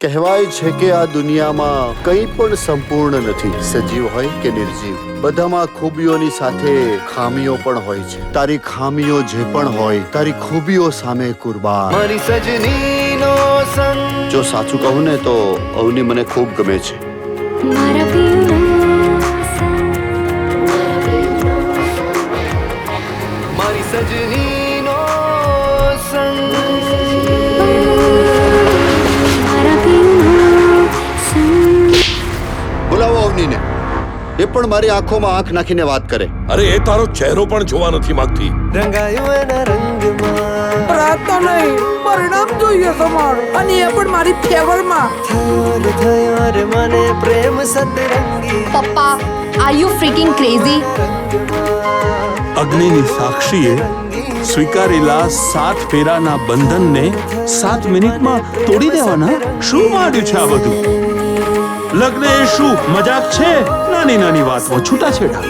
કહેવાય છે કે આ દુનિયામાં કંઈ પણ સંપૂર્ણ નથી, સજીવ હોય કે નિર્જીવ. બધામાં ખૂબીઓની સાથે ખામીઓ પણ હોય છે. તારી ખામીઓ જે પણ હોય, તારી ખૂબીઓ સામે કુરબાન. મારી સજનીનો સંગ. જો સાચું કહું ને તો અવની મને ખૂબ ગમે છે. મારા પિયુનો મારી સજનીનો સંગ. મારા પિયુનો બોલાવો અવનીને. એ પણ મારી આંખોમાં આંખ નાખીને વાત કરે. અરે એ તારો ચહેરો પણ જોવા નથી માંગતી. રંગાયું એના રંગમાં. પ્રાર્થના નહીં, પરિણામ જોઈએ તમારું, અને એ પણ મારી ફેવરમાં. થયો થયો રે મને પ્રેમ સતરંગી. પપ્પા, આર યુ ફ્રીકિંગ ક્રેઝી? અગ્નિની સાક્ષીએ સ્વીકારેલા 7 ફેરાના બંધનને 7 મિનિટમાં તોડી દેવાના. શું માંડ્યું છે આ બધું? લગ્ન એ શું મજાક છે? નાની નાની વાતમાં છૂટાછેડા.